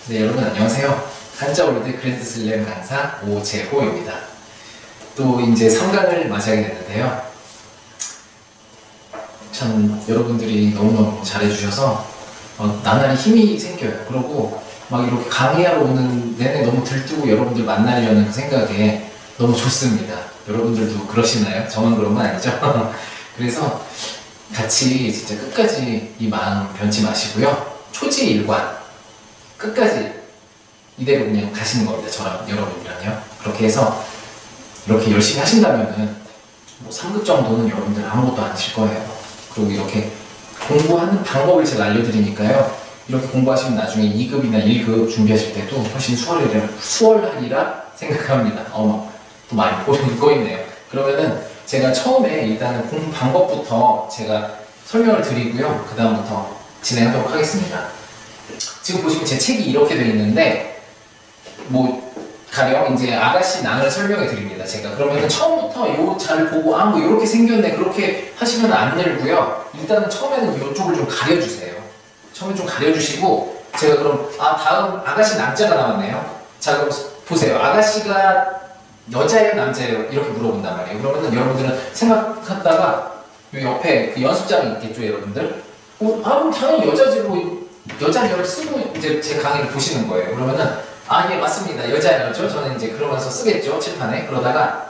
네, 여러분 안녕하세요. 한자월드 그랜드슬램 강사 오재호입니다. 또 이제 3강을 맞이하게 됐는데요. 참 여러분들이 너무너무 잘해주셔서 나날이 힘이 생겨요. 그리고 막 이렇게 강의하러 오는 내내 너무 들뜨고 여러분들 만나려는 그 생각에 너무 좋습니다. 여러분들도 그러시나요? 저만 그런 건 아니죠? 그래서 같이 진짜 끝까지 이 마음 변치 마시고요. 초지일관 끝까지 이대로 그냥 가시는 겁니다. 저랑 여러분이랑요. 그렇게 해서 이렇게 열심히 하신다면은 뭐 3급 정도는 여러분들 아무것도 안 하실 거예요. 그리고 이렇게 공부하는 방법을 제가 알려드리니까요. 이렇게 공부하시면 나중에 2급이나 1급 준비하실 때도 훨씬 수월하리라 생각합니다. 또 많이 꼬이네요. 그러면은 제가 처음에 일단은 공부 방법부터 제가 설명을 드리고요. 그 다음부터 진행하도록 하겠습니다. 지금 보시면 제 책이 이렇게 되어 있는데 뭐 가령 이제 아가씨 낭을 설명해 드립니다. 제가 그러면은 처음부터 요 잘 보고 뭐 이렇게 생겼네 그렇게 하시면 안 늘고요. 일단은 처음에는 이쪽을 좀 가려주세요. 처음에 좀 가려주시고 제가 그럼 다음 아가씨 남자가 나왔네요. 자 그럼 보세요. 아가씨가 여자예요 남자예요 이렇게 물어본단 말이에요. 그러면은 여러분들은 생각하다가 요 옆에 그 연습장이 있겠죠 여러분들. 그럼 당연히 여자지 뭐 여자를 쓰고 이제 제 강의를 보시는 거예요. 그러면은 예 맞습니다 여자였죠. 저는 이제 그러면서 쓰겠죠 칠판에. 그러다가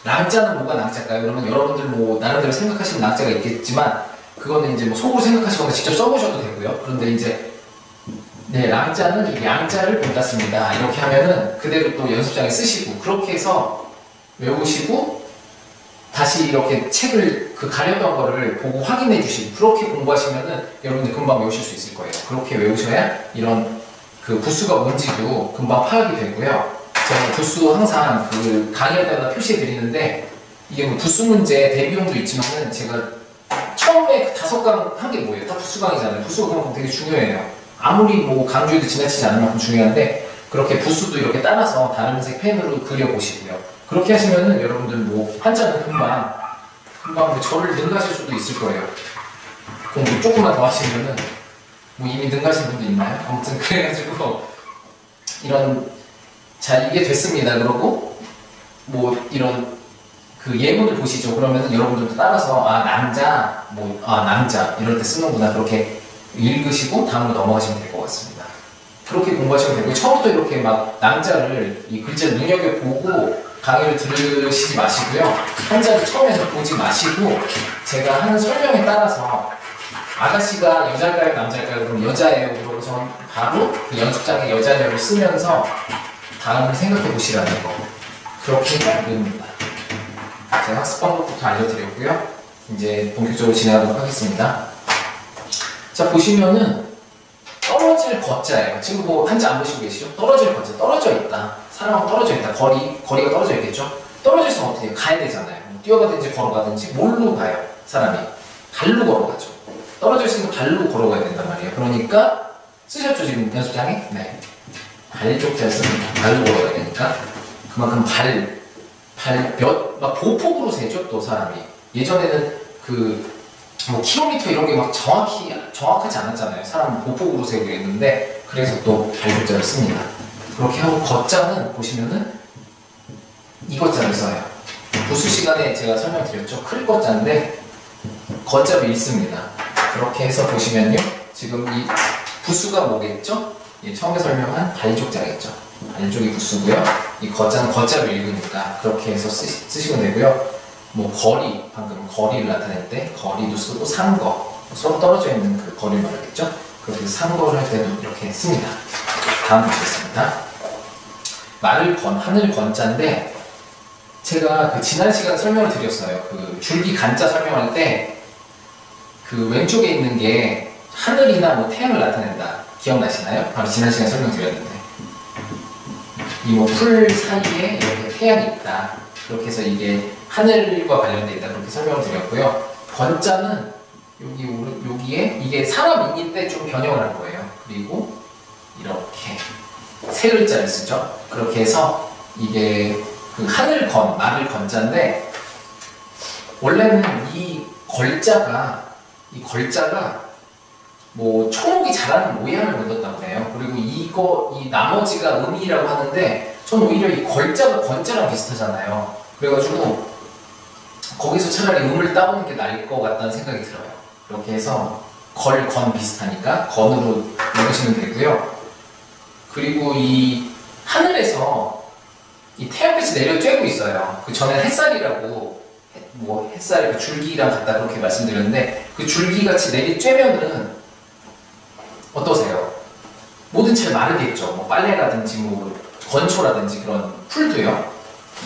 낭자는 뭐가 낭자일까요? 그러면 여러분들 뭐 나름대로 생각하시는 낭자가 있겠지만 그거는 이제 뭐 속으로 생각하시거나 직접 써보셔도 되고요. 그런데 이제 네 낭자는 양자를 본땄습니다. 이렇게 하면은 그대로 또 연습장에 쓰시고 그렇게 해서 외우시고 다시 이렇게 책을 그 가려던 거를 보고 확인해 주시고 그렇게 공부하시면은 여러분들 금방 외우실 수 있을 거예요. 그렇게 외우셔야 이런 그 부수가 뭔지도 금방 파악이 되고요. 제가 부수 항상 그 강의에다가 표시해 드리는데 이게 뭐 부수 문제 대비용도 있지만은 제가 처음에 그 5강 한 게 뭐예요? 다 부수강이잖아요. 부수가 그만큼 되게 중요해요. 아무리 뭐 강조해도 지나치지 않을 만큼 중요한데 그렇게 부수도 이렇게 따라서 다른 색 펜으로 그려보시고요. 그렇게 하시면은 여러분들 뭐 한자는 금방 뭐 저를 능가하실 수도 있을 거예요. 공부 조금만 더 하시면은 뭐 이미 능가하신 분도 있나요? 아무튼 그래가지고 이게 됐습니다. 그러고 뭐 이런 그 예문을 보시죠. 그러면은 여러분들도 따라서 남자 남자 이럴 때 쓰는구나 그렇게 읽으시고 다음으로 넘어가시면 될 것 같습니다. 그렇게 공부하시면 되고 처음부터 이렇게 막 남자를 이 글자를 눈여겨보고 강의를 들으시지 마시고요. 한자를 처음에는 보지 마시고 제가 하는 설명에 따라서 아가씨가 여자일까요 남자일까요? 그럼 여자예요. 그러고 전 바로 그 연습장에 여자녀를 쓰면서 다음을 생각해 보시라는 거 그렇게 됩니다. 제가 학습 방법부터 알려드렸고요. 이제 본격적으로 진행하도록 하겠습니다. 자 보시면은 떨어질 거자예요. 지금 뭐 한자 안 보시고 계시죠? 떨어질 거자, 떨어져 있다. 사람하고 떨어져 있다. 거리가 떨어져 있겠죠? 떨어져 있으면 어떻게 해요? 가야 되잖아요. 뛰어가든지 걸어가든지 뭘로 가요? 사람이 발로 걸어가죠. 떨어져 있으면 발로 걸어가야 된단 말이에요. 그러니까 쓰셨죠 지금 연습장에? 네. 발족자 씁니다. 발로 걸어가야 되니까 그만큼 막 보폭으로 세죠 또 사람이. 예전에는 뭐 킬로미터 이런 게 막 정확하지 않았잖아요. 사람은 보폭으로 세고 있는데 그래서 또 발족자를 씁니다. 그렇게 하고 거자는 보시면은 이 거자를 써요. 부수 시간에 제가 설명드렸죠. 클 거자인데 거자로 읽습니다. 그렇게 해서 보시면요. 지금 이 부수가 뭐겠죠? 처음에 설명한 발족자겠죠. 발족이 부수고요. 이 거자는 거자로 읽으니까 그렇게 해서 쓰시면 되고요. 뭐 거리, 방금 거리를 나타낼 때 거리도 쓰고 상거, 서로 떨어져 있는 그 거리를 말하겠죠. 그렇게 해서 상거를 할 때도 이렇게 씁니다. 다음 보시겠습니다. 말을 하늘 건자인데 제가 그 지난 시간에 설명을 드렸어요. 그 줄기 간자 설명할 때 그 왼쪽에 있는 게 하늘이나 뭐 태양을 나타낸다. 기억나시나요? 바로 지난 시간에 설명드렸는데 이 뭐 풀 사이에 이렇게 태양이 있다. 그렇게 해서 이게 하늘과 관련되어 있다. 그렇게 설명을 드렸고요. 건자는 여기에 이게 사람인인데 좀 변형을 한 거예요. 그리고 이렇게 세 글자를 쓰죠. 그렇게 해서 이게 그 말을 건자인데 원래는 이 걸자가 뭐 초목이 자라는 모양을 묻었다고 해요. 그리고 이 나머지가 음이라고 하는데 전 오히려 이 걸자가 건자랑 비슷하잖아요. 그래가지고 거기서 차라리 음을 따보는 게 나을 것 같다는 생각이 들어요. 이렇게 해서 걸, 건 비슷하니까 건으로 읽으시면 되고요. 그리고 이 하늘에서 이 태양빛이 내려 쬐고 있어요. 그 전에 햇살이라고 뭐 햇살 그 줄기랑 같다 그렇게 말씀드렸는데 그 줄기 같이 내리 쬐면은 어떠세요? 뭐든 잘 마르겠죠. 뭐 빨래라든지 뭐 건초라든지 그런 풀도요.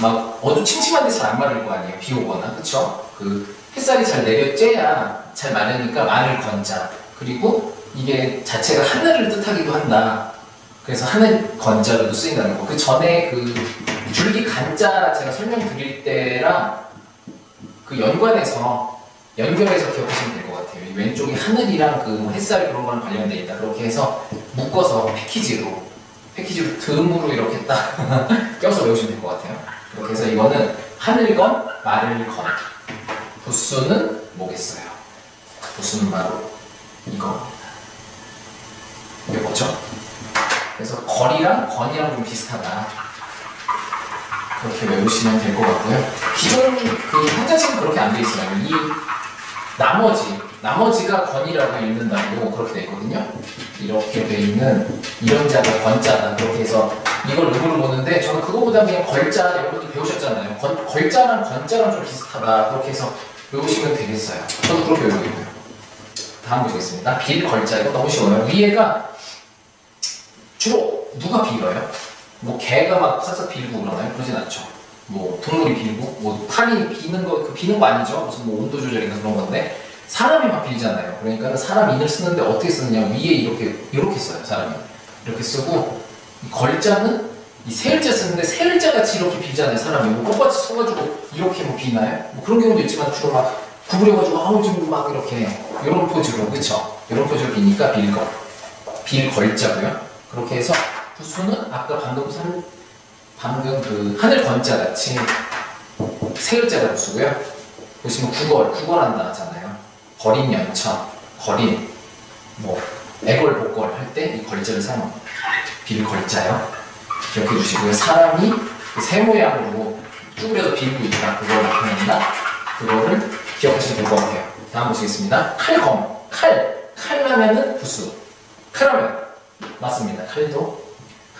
막 어두침침한데 잘 안 마를 거 아니에요. 비 오거나 그쵸? 그 햇살이 잘 내려 쬐야 잘 마르니까 마를 건자. 그리고 이게 자체가 하늘을 뜻하기도 한다. 그래서 하늘 건자로도 쓰인다는 거. 그 전에 그 줄기 간자 제가 설명드릴 때랑 그 연결해서 기억하시면 될 것 같아요. 이 왼쪽이 하늘이랑 그 뭐 햇살 그런 거랑 관련돼 있다. 그렇게 해서 묶어서 패키지로 듬으로 이렇게 딱 껴서 외우시면 될 것 같아요. 그렇게 해서 이거는 하늘건, 마를건. 부수는 뭐겠어요? 부수는 바로 이겁니다. 이게 뭐죠? 그래서 거리랑 건이랑 좀 비슷하다. 그렇게 외우시면 될 것 같고요. 기존 그 한자식은 그렇게 안 돼 있어요. 이 나머지가 건이라고 읽는다고 그렇게 돼 있거든요. 이렇게 돼 있는 이런 자가 건자다. 그렇게 해서 이걸 음으로 보는데 저는 그거보다 그냥 걸자 여러분들 배우셨잖아요. 걸자랑 건자랑 좀 비슷하다. 그렇게 해서 외우시면 되겠어요. 저도 그렇게 외우고 있고요. 다음 보시겠습니다. 빌걸자 이거 너무 쉬워요. 위에가 주로 누가 빌어요? 뭐 개가 막 싹싹 빌고 그러나요? 그러진 않죠. 뭐 동물이 빌고 뭐 판이 비는 거 그 비는 거 아니죠. 무슨 뭐 온도 조절이나 그런 건데 사람이 막 빌잖아요. 그러니까 사람 인을 쓰는데 어떻게 쓰느냐 위에 이렇게 써요. 사람이 이렇게 쓰고 걸자는 이 세을자 쓰는데 세을자 같이 이렇게 빌잖아요. 사람이 뭐 똑같이 서가지고 이렇게 뭐 비나요? 뭐 그런 경우도 있지만 주로 막 구부려가지고 아우 지금 막 이렇게 이런 포즈로 그쵸? 이런 포즈로 비니까 빌걸자고요. 그렇게 해서 부수는 아까 방금 그 하늘 건자 같이 세을자가 부수고요. 보시면 구걸한다 하잖아요. 거린 연천, 거린, 뭐 애걸 복걸 할 때 이 걸자를 사용합니다. 빌걸자요. 기억해 주시고요. 사람이 그 새 모양으로 쭈그려서 빌고 있다. 그걸 나타낸다. 그거를 기억하시면 될 것 같아요. 다음 보시겠습니다. 칼검, 칼라면은 부수. 칼하면 맞습니다.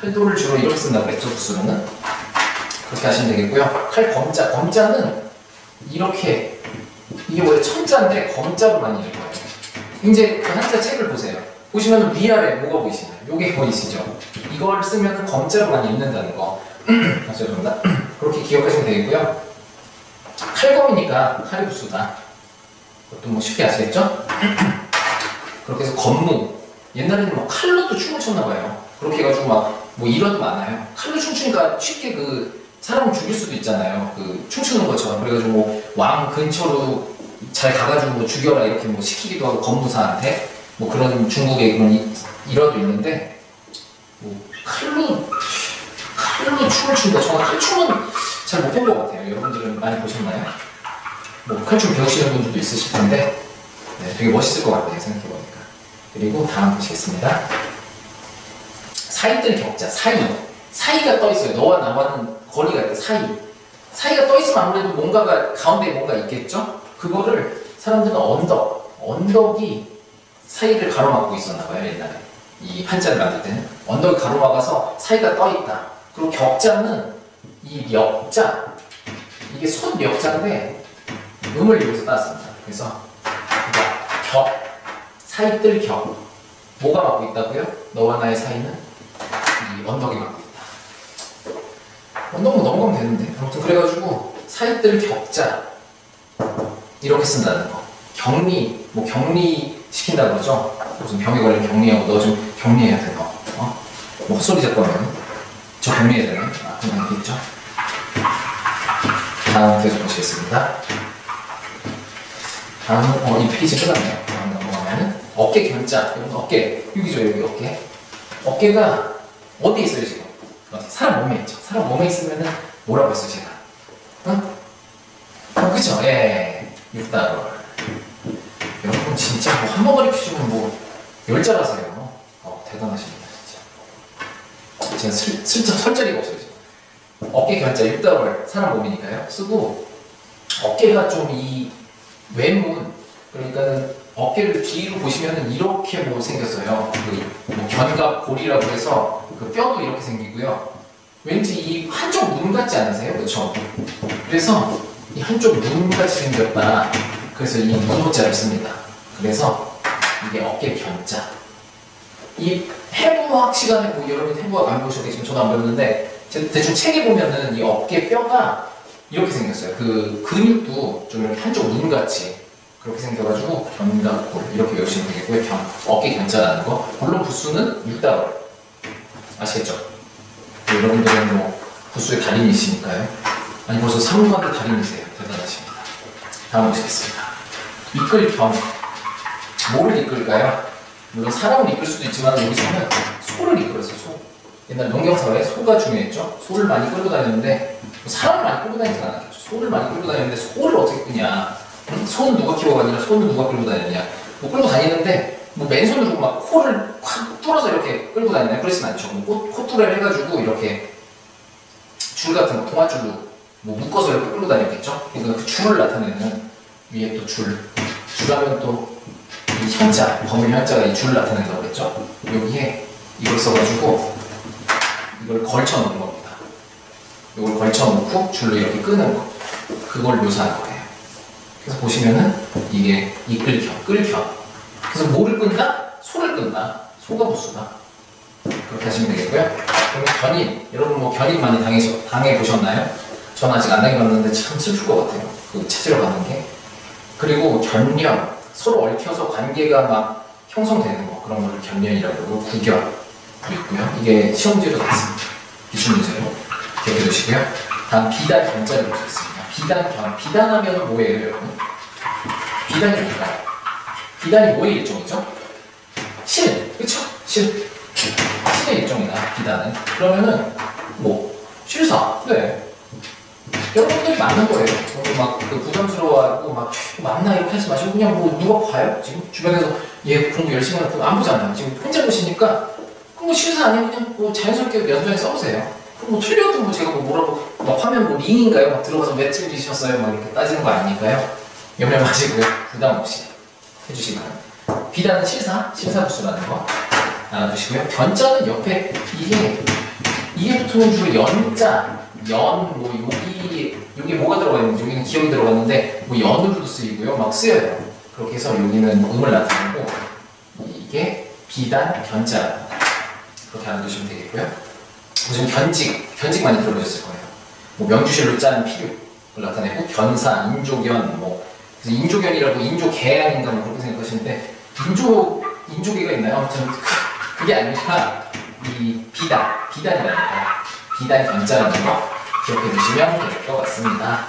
칼도를 주로 이렇게 쓴다고 그랬죠. 부수로는 그렇게 하시면 되겠고요. 검자는 이렇게 이게 원래 천자인데 검자로 많이 읽어요. 이제 그 한자 책을 보세요. 보시면 위아래 뭐가 보이시나요? 요게 보이시죠? 이걸 쓰면 검자로 많이 읽는다는 거. 죄송합니다. 그렇게 기억하시면 되겠고요. 칼검이니까 칼이 부수다. 그것도 뭐 쉽게 아시겠죠? 그렇게 해서 검무. 옛날에는 뭐 칼로도 춤을 췄나봐요. 그렇게 해가지고 막 뭐 일화도 많아요. 칼로 춤추니까 쉽게 그 사람을 죽일 수도 있잖아요. 그 춤추는 것처럼. 그래가지고 뭐 왕 근처로 잘 가가지고 뭐 죽여라 이렇게 뭐 시키기도 하고 검무사한테 뭐 그런 중국의 그런 일화도 있는데 뭐 칼로 춤을 춘다. 저는 칼춤은 잘 못 본 것 같아요. 여러분들은 많이 보셨나요? 뭐 칼춤 배우시는 분들도 있으실 텐데 네, 되게 멋있을 것 같아요. 생각해보니까. 그리고 다음 보시겠습니다. 사이들 격자, 사이가 떠있어요. 너와 나와는 거리가 있다. 사이가 떠있으면 아무래도 뭔가가 가운데에 뭔가 있겠죠? 그거를 사람들은 언덕이 사이를 가로막고 있었나봐요. 옛날에 이 한자를 만들 때는 언덕이 가로막아서 사이가 떠있다. 그리고 격자는 이 멱자, 이게 손 멱자인데 음을 이용해서 따왔습니다. 그래서 사이들 격, 뭐가 막고 있다고요? 너와 나의 사이는 이 언덕이 막고 있다. 언덕은 넘어가면 되는데 아무튼 그래가지고 사이들 격자 이렇게 쓴다는 거. 격리 시킨다 그러죠. 무슨 병에 걸리면 격리하고 너 좀 격리해야 돼 너. 뭐 헛소리 잡고 하면 저 격리해야 되네. 그건 알겠죠. 다음 계속 보시겠습니다. 다음은 이 페이지 끝났네요. 다음 넘어가면은 어깨 견자. 어깨 여기죠. 여기 어깨. 어깨가 어디에 있어요 지금? 사람 몸에 있죠. 사람 몸에 있으면은 뭐라고 했어요 제가? 응? 그쵸? 예. 육다롤. 여러분 진짜 뭐 한 번 가르쳐주면 뭐 열잘하세요. 대단하십니다, 진짜. 제가 슬쩍 설 자리가 없어요, 지금. 어깨 견자 6다월 사람 몸이니까요. 쓰고, 어깨가 좀 이 왼문, 그러니까는 어깨를 뒤로 보시면은 이렇게 뭐 생겼어요. 뭐 견갑골이라고 해서 그 뼈도 이렇게 생기고요. 왠지 이 한쪽 눈 같지 않으세요? 그렇죠? 그래서 이 한쪽 눈 같이 생겼다. 그래서 이 문호자를 씁니다. 그래서 이게 어깨 견자. 이 해부학 시간에 뭐 여러분 해부학 안 보셨겠지만 저도 안 배웠는데 대충 책에 보면은 이 어깨 뼈가 이렇게 생겼어요. 그 근육도 좀 이렇게 한쪽 눈 같이 그렇게 생겨가지고 견갑골 이렇게 외우시면 되겠고요. 어깨 견자라는 거. 물론 부수는 6다월 아시겠죠? 여러분들은 뭐 부수의 달인이시니까요. 아니 벌써 3관의 달인이세요. 대단하십니다. 다음 보시겠습니다. 이끌 겸. 뭐를 이끌까요? 물론 사람을 이끌 수도 있지만 여기서는 소를 이끌었어요. 소. 옛날 농경사회에 소가 중요했죠. 소를 많이 끌고 다녔는데 사람을 많이 끌고 다니진 않았겠죠. 소를 많이 끌고 다녔는데 소를 어떻게 끄냐. 소는 누가 키워가 아니라 소는 누가 끌고 다녔냐. 뭐 끌고 다니는데 뭐 맨손으로 막 코를 확 뚫어서 이렇게 끌고 다니냐. 그러진 않죠. 뭐 코뚜레를 해가지고 이렇게 줄 같은 거 동아줄로 뭐 묶어서 이렇게 끌고 다녔겠죠. 그러니까 그 줄을 나타내는 위에 또 줄. 줄하면 또 이 현자, 범위 현자가 이 줄을 나타낸다고 그랬죠. 여기에 이걸 써가지고 이걸 걸쳐 놓는 겁니다. 이걸 걸쳐 놓고 줄로 이렇게 끄는 거. 그걸 묘사한 거예요. 그래서 보시면은 이게 이끌 겸, 끌 겸. 그래서 뭐를 끈다? 소를 끈다. 소가 부수다. 그렇게 하시면 되겠고요. 그러면 견인. 여러분 뭐 견인 많이 당해보셨나요? 전 아직 안 당해봤는데 참 슬플 것 같아요. 그 찾으러 가는 게. 그리고 견련. 서로 얽혀서 관계가 막 형성되는 거. 그런 거를 견련이라고 그러고 구견. 있고요. 이게 시험 문제도 같습니다. 기출 문제로 기억해 두시고요. 다음 비단 견자를 보시겠습니다. 비단 견. 비단하면 뭐예요, 여러분? 비단이 뭘까요? 비단이 뭐의 일종이죠? 실, 그쵸? 실. 실의 일종이다, 비단은. 그러면은 뭐 실사. 네. 여러분들이 맞는 거예요. 막그 부담스러워하고 막 맞나 이렇게 하지 마시고 그냥 뭐 누가 봐요? 지금 주변에서 얘 공부 열심히 하는 안 보잖아요. 지금 혼자 보시니까 뭐 실사 아니면 그냥 뭐 자연스럽게 연습에 써보세요. 뭐 틀려도 뭐 제가 뭐 뭐라고 막 화면 뭐 링인가요? 막 들어가서 몇 틀리셨어요? 막 이렇게 따지는 거 아니니까요. 염려 마시고요. 부담 없이 해주시기 바랍니다. 비단은 실사, 실사부수라는 거 알아두시고요. 견자는 옆에 이게 보통 주로 연자, 뭐 여기 뭐가 들어가 있는지 여기는 기억이 들어갔는데 뭐 연으로도 쓰이고요. 막 쓰여요. 그렇게 해서 여기는 음을 나타내고 이게 비단 견자랍니다. 그렇게 알아두시면 되겠고요. 요즘 견직 많이 들어보셨을 거예요. 뭐 명주실로 짠 필요를 나타내고 견사, 인조견, 뭐 그래서 인조견이라고 인조개 아닌가 뭐 그렇게 생각하시는데 인조개가 있나요? 아무튼 그게 아니라 이 비단이라니까 비단 견자라는 거 기억해 두시면 될 것 같습니다.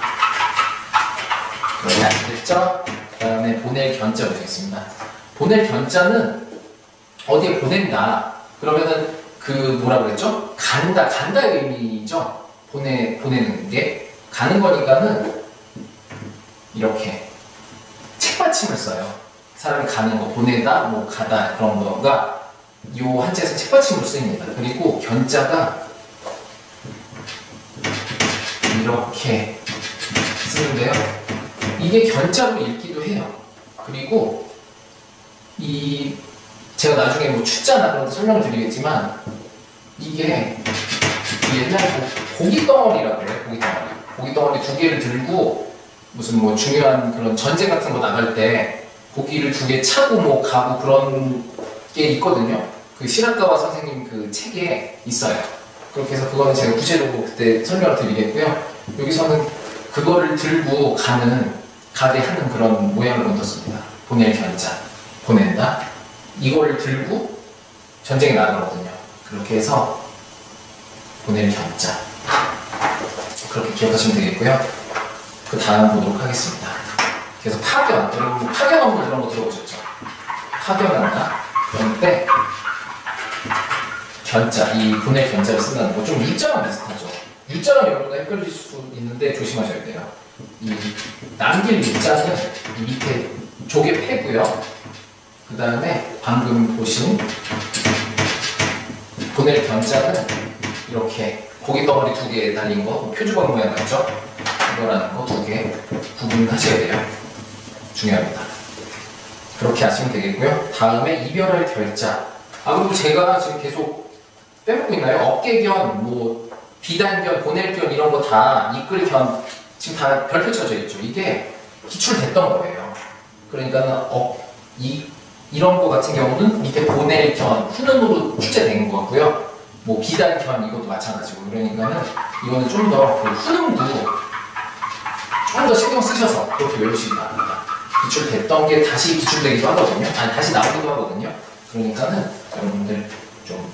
그러면 아시겠죠? 그 다음에 보낼 견자 보시겠습니다. 보낼 견자는 어디에 보낸다. 그러면은 그 뭐라 그랬죠? 간다의 의미죠. 보내는 게 가는 거니까는 이렇게 책받침을 써요. 사람이 가는 거 보내다, 뭐 가다 그런 거가 요 한자에서 책받침으로 쓰입니다. 그리고 견자가 이렇게 쓰는데요. 이게 견자로 읽기도 해요. 그리고 제가 나중에 뭐 추자나 그런 거 설명을 드리겠지만 이게 옛날에 고깃덩어리라고 해요. 고깃덩어리 2개를 들고 무슨 뭐 중요한 그런 전쟁 같은 거 나갈 때 고기를 2개 차고 뭐 가고 그런 게 있거든요. 그 실학가와 선생님 그 책에 있어요. 그렇게 해서 그거는 제가 구체로 그때 설명을 드리겠고요. 여기서는 그거를 들고 가게 하는 그런 모양을 얹었습니다. 보낼 견자, 보낸다. 이거를 들고 전쟁에 나가거든요. 그렇게 해서 보낼 견자. 그렇게 기억하시면 되겠고요. 그 다음 보도록 하겠습니다. 그래서 파견, 여러분 파견 업무 그런 거 들어보셨죠? 파견한다. 그럴 때 견자, 이 보낼 견자를 쓴다는 거 좀 유자랑 비슷하죠. 유자랑 여러분과 헷갈릴 수 있는데 조심하셔야 돼요. 이 남길 유자는 이 밑에 조개 패고요. 그 다음에 방금 보신 보낼 견자는 이렇게 고기 덩어리 2개 달린 거, 표주방 모양 같죠? 이거라는 거 2개 구분하셔야 돼요. 중요합니다. 그렇게 하시면 되겠고요. 다음에 이별할 결자. 그리고 제가 지금 계속 빼먹고 있나요? 어깨견, 뭐 비단견, 보낼견 이런 거 다 이끌견 지금 다 별표 쳐져 있죠. 이게 기출됐던 거예요. 그러니까 이런 거 같은 경우는 밑에 보낼견, 훈음으로 출제된 거고요. 뭐 비단견 이것도 마찬가지고. 그러니까는 이거는 좀 더 훈음도 좀 더 신경 쓰셔서 그렇게 외우시기 바랍니다. 기출됐던 게 다시 기출되기도 하거든요. 아니 다시 나오기도 하거든요. 그러니까는 여러분들 좀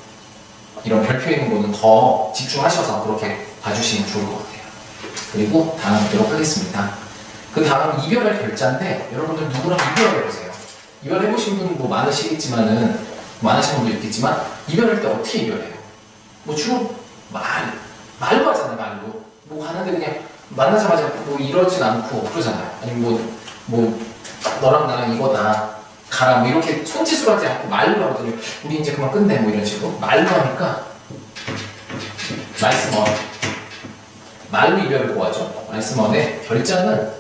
이런 별표 있는 거는 더 집중하셔서 그렇게 봐주시면 좋을 것 같아요. 그리고 다음 보도록 하겠습니다. 그 다음 이별할 결자인데 여러분들 누구랑 이별해보세요. 이별해보신 분 뭐 많으시겠지만은 많으신 분도 있겠지만 이별할 때 어떻게 이별해요? 뭐 주로 말로 하잖아요. 말로 뭐 하는데 그냥 만나자마자 뭐 이러진 않고 그러잖아요. 아니면 뭐 너랑 나랑 이거다 가라 뭐 이렇게 손짓으로 하지 않고 말로 하거든요. 우리 이제 그만 끝내 뭐 이런 식으로 말로 하니까 말씀원 말로 이별을 고하죠. 말씀원에 결자는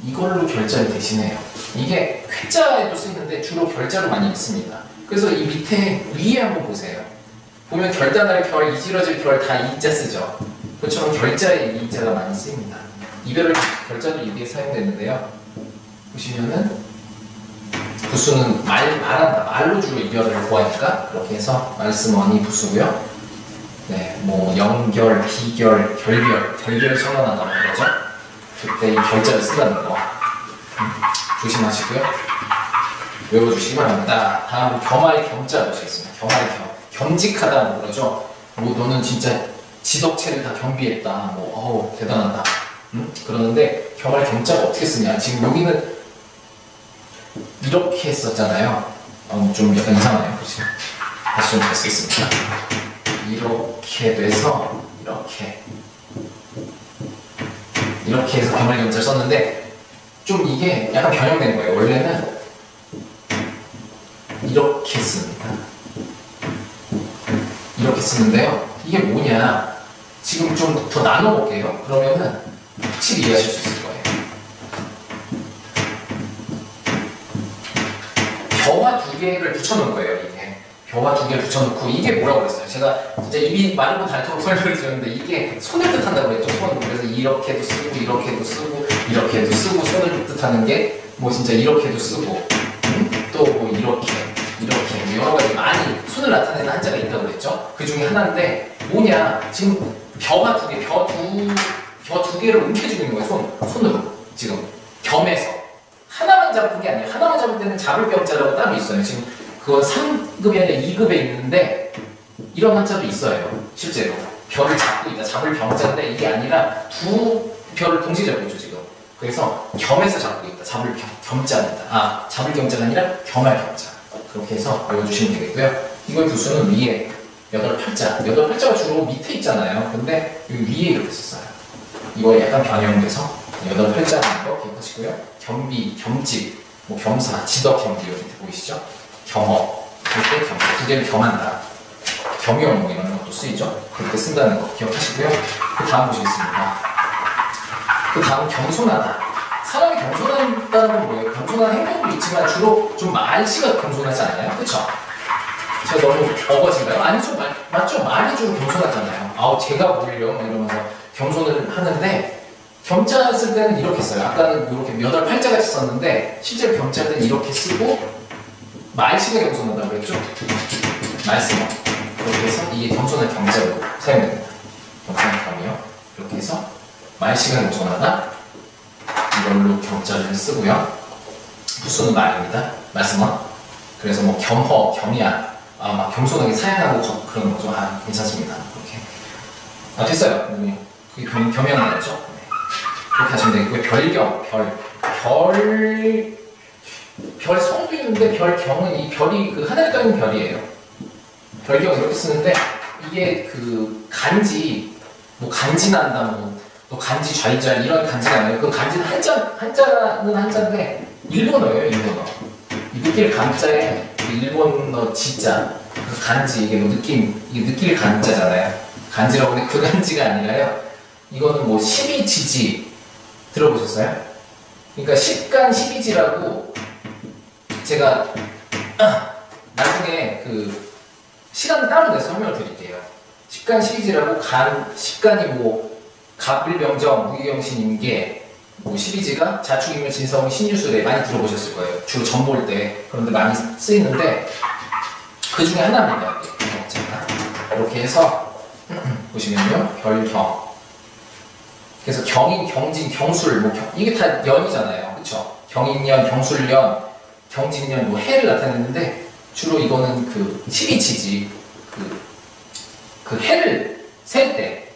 이걸로 결자를 대신해요. 이게 회자에도 쓰이는데 주로 결자로 많이 있습니다. 그래서 이 밑에 위에 한번 보세요. 보면 결단할 결, 이지러질 결 다 이자 쓰죠. 그처럼 결자에 이자가 많이 쓰입니다. 이별을 결자도 이게 사용되는데요. 보시면은 부수는 말한다. 말로 주로 이별을 고하니까 그렇게 해서 말씀원이 부수고요. 네, 뭐 연결, 비결, 결별 선언한다는 거죠. 그때 이 결자를 쓴다는 거 조심하시고요. 외워주시기 바랍니다. 다음으로 겸할 겸자 보시겠습니다. 겸할 겸. 겸직하다는 그러죠. 뭐 너는 진짜 지덕체를 다 겸비했다. 뭐 대단하다. 그러는데 겸할 겸자가 어떻게 쓰냐. 지금 여기는 이렇게 썼잖아요. 좀 약간 이상하네요. 그렇죠? 다시 좀 잘 쓰겠습니다. 이렇게 돼서 이렇게 해서 겸할 겸자를 썼는데 좀 이게 약간 변형된 거예요. 원래는 이렇게 씁니다. 이렇게 쓰는데요. 이게 뭐냐? 지금 좀 더 나눠볼게요. 그러면은 확실히 이해하실 수 있을 거예요. 벼와 2개를 붙여놓은 거예요. 이게 벼와 2개를 붙여놓고 이게 뭐라고 그랬어요? 제가 진짜 입이 마르고 닳도록 설명을 드렸는데 이게 손을 뜻한다고 그랬죠. 손. 그래서 이렇게도 쓰고 이렇게도 쓰고 이렇게도 쓰고 손을 뜻하는 게 뭐 진짜 이렇게도 쓰고 또 뭐 이렇게 뭐 여러 가지 많이 손을 나타내는 한자가 있다고 그랬죠. 그 중에 하나인데 뭐냐? 지금 벼가 2개, 벼 2개를 움켜쥐고 있는 거예요. 손으로 지금 겸해서 하나만 잡은 게 아니에요. 하나만 잡을 때는 잡을 병자라고 따로 있어요. 지금 그건 3급이 아니라 2급에 있는데 이런 한자도 있어요. 실제로 벼를 잡고 있다. 잡을 병자인데 이게 아니라 2벼를 동시에 잡고 있죠. 지금 그래서 겸해서 잡고 있다. 잡을 겸자입니다. 잡을 겸자가 아니라 겸할 겸자. 그렇게 해서 외워주시면 되겠고요. 이걸 부수는 위에 8팔자. 8팔자가 주로 밑에 있잖아요. 근데 여기 위에 이렇게 썼어요. 이거 약간 변형돼서 8팔자라는 거 기억하시고요. 겸비, 겸직, 뭐 겸사, 지덕, 겸비 여기 밑에 보이시죠? 겸업, 그때 겸, 2개를 겸한다. 겸용 뭐 이런 것도 쓰이죠? 그렇게 쓴다는 거 기억하시고요. 그 다음 보시겠습니다. 그 다음 겸손하다. 사람이 겸손하다는 건 뭐예요? 겸손한 행동도 있지만 주로 좀 말씨가 겸손하지 않아요? 그쵸? 제가 너무 어거진가요? 아니 좀 맞죠? 말이 좀 겸손하잖아요. 제가 뭘요? 이러면서 겸손을 하는데 겸자 쓸 때는 이렇게 써요. 아까는 이렇게 8팔자 같이 썼는데 실제로 겸자 때는 이렇게 쓰고 말씨가 겸손하다고 그랬죠? 말씀어. 그렇게 해서 이게 겸손한 겸자로 사용됩니다. 겸손한 겸이요. 이렇게 해서 말씨가 겸손하다. 이걸로 겸자를 쓰고요. 부수는 말입니다. 말씀어. 그래서 뭐 겸허, 겸야. 막 겸손하게 사양하고 그런 거죠. 괜찮습니다. 그렇게. 됐어요. 그게 겸양이 나죠? 네. 그렇게 하시면 되겠고요. 별경, 별 성도 있는데 별경은 이 별이 그 하늘에 떠 있는 별이에요. 별경 이렇게 쓰는데 이게 그 간지, 뭐 간지난다, 뭐 간지 좌이자 이런 간지가 아니에요. 그 간지는 한자는 한자인데 일본어예요. 일본어. 이 느낄 간자에 일본어 지자, 그 간지, 이게 뭐 이게 느낄 간자잖아요. 간지라고 하는데 그 간지가 아니라요. 이거는 뭐 12지지 들어보셨어요? 그러니까 십간 12지라고 제가 나중에 그 시간 따로 내서 설명을 드릴게요. 십간 12지라고 십간이 뭐 갑일병정, 무기경신, 임계, 뭐 12지가 자축인묘, 진성, 신유술에 많이 들어보셨을 거예요. 주로 점 볼 때 그런데 많이 쓰이는데 그 중에 하나입니다. 이렇게 해서 보시면요, 별경. 그래서 경인, 경진, 경술, 뭐 이게 다 연이잖아요, 그렇죠? 경인년, 경술년, 경진년, 뭐 해를 나타내는데 주로 이거는 그 12지지 그 해를 셀 때,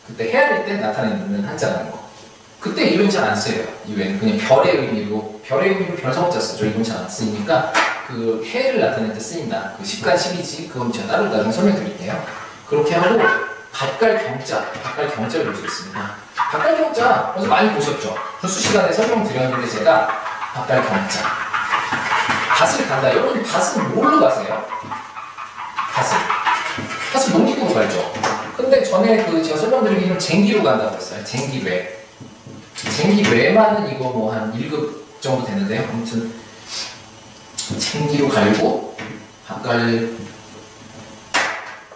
그때 헤아릴 때 나타내는 한자라는 거. 그때 이름 잘 안 써요. 이외에는 그냥 별의 의미로 별성자 쓰죠. 이름 잘 안 쓰니까 그 해를 나타낼 때 쓰인다. 그 십간 12지 그건 제가 따로 나중에 설명드릴게요. 그렇게 하고 박갈경자를 보시겠습니다. 박갈경자 어제 많이 보셨죠? 불수 시간에 설명드렸는데 제가 박갈경자 밭을 간다. 여러분 밭은 뭘로 가세요? 밭을 농기구로 갈죠. 근데 전에 그 제가 설명드리기는 쟁기로 간다고 했어요. 쟁기외만은 이거 뭐 한 1급 정도 되는데요. 아무튼 쟁기로 갈고 박갈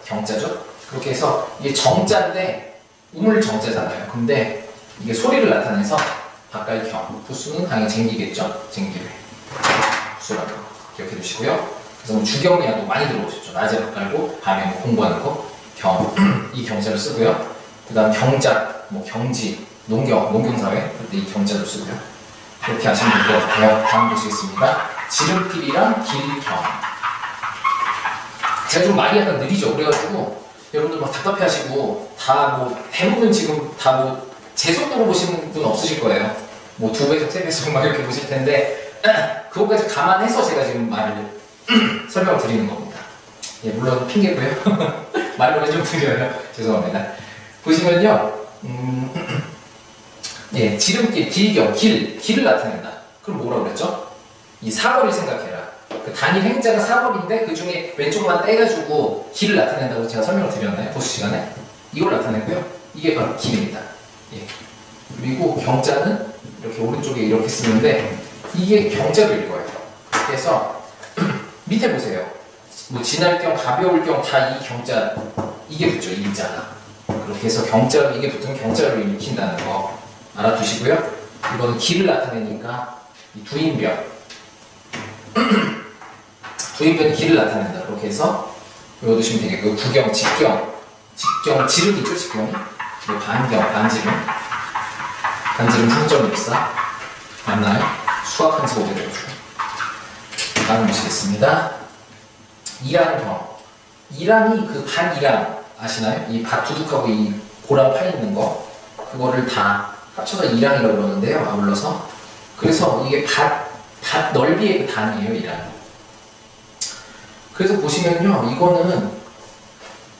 경자죠. 그렇게 해서 이게 정자인데 우물 정자잖아요. 근데 이게 소리를 나타내서 박갈경, 부수는 당연히 쟁기겠죠. 쟁기외 부수라고 기억해 두시고요. 그래서 뭐 주경야도 많이 들어보셨죠. 낮에 박갈고 밤에 뭐 공부하는 거 이 경자를 쓰고요. 그 다음 경작, 뭐 경지, 농경사회 그때 이 경자를 쓰고요. 그렇게 하시면 될 것 같아요. 다음 보시겠습니다. 지름길이랑 길경. 제가 좀 말이 약간 느리죠. 그래가지고 여러분들 막 답답해하시고 다 뭐 대부분 지금 다 뭐 제 속도로 보시는 분 없으실 거예요. 뭐 2배속, 3배속 막 이렇게 보실 텐데 그것까지 감안해서 제가 지금 말을 설명을 드리는 겁니다. 예, 물론 핑계고요. 말로 좀 드려요. 죄송합니다. 보시면요, 예, 지름길, 길경, 길을 나타낸다. 그럼 뭐라고 그랬죠? 이 사거리를 생각해라. 그 단일 행자가 사거리인데 그 중에 왼쪽만 떼가지고 길을 나타낸다고 제가 설명을 드렸나요? 보수 시간에? 이걸 나타내고요. 이게 바로 길입니다. 예. 그리고 경자는 이렇게 오른쪽에 이렇게 쓰는데 이게 경자로 읽어요. 그래서 밑에 보세요. 뭐 진할 경, 가벼울 경 다 이 경자 이게 붙죠. 이 자가. 그렇게 해서 경자로 이게 붙으면 경자로 읽힌다는 거 알아두시고요. 이거는 길을 나타내니까 이 두인변 두인변이 길을 나타낸다. 그렇게 해서 외워두시면 되겠고요. 구경, 직경, 지름이죠. 직경이 반경, 반지름 3.64 맞나요? 수학 한지 오래돼요. 다음 보시겠습니다. 이랑경. 이랑이 그 반이랑 아시나요? 이 밭 두둑하고 이 고랑 파 있는 거 그거를 다 합쳐서 이랑이라고 그러는데요. 아울러서 그래서 이게 밭 넓이의 그 단위예요. 이랑. 그래서 보시면요. 이거는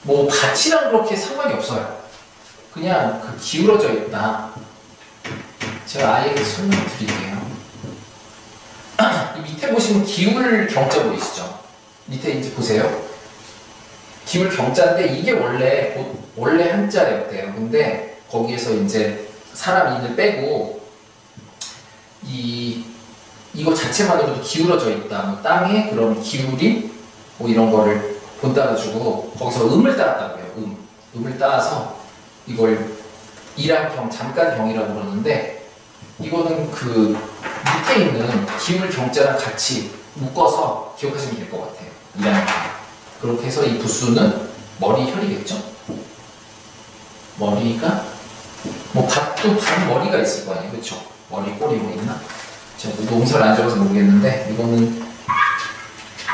뭐 밭이랑 그렇게 상관이 없어요. 그냥 그 기울어져 있다. 제가 아예 설명을 드릴게요. 이 밑에 보시면 기울 경자 보이시죠? 밑에 이제 보세요. 기울 경자인데 이게 원래 한자였대요. 근데 거기에서 이제 사람 인을 빼고 이거 자체만으로도 기울어져 있다. 뭐 땅에 그런 기울임 뭐 이런 거를 본따가지고 거기서 음을 따왔다고 해요. 음을 따와서 이걸 이랑경, 잠깐경이라고 그러는데 이거는 그 밑에 있는 기울 경자랑 같이 묶어서 기억하시면 될 것 같아요. 이랑경. 그렇게 해서 이 부수는 머리혈이겠죠? 머리가 뭐 밭도 반 머리가 있을 거 아니에요, 그렇죠? 머리, 꼬리 뭐 있나? 제가 농사를 안 적어서 모르겠는데 이거는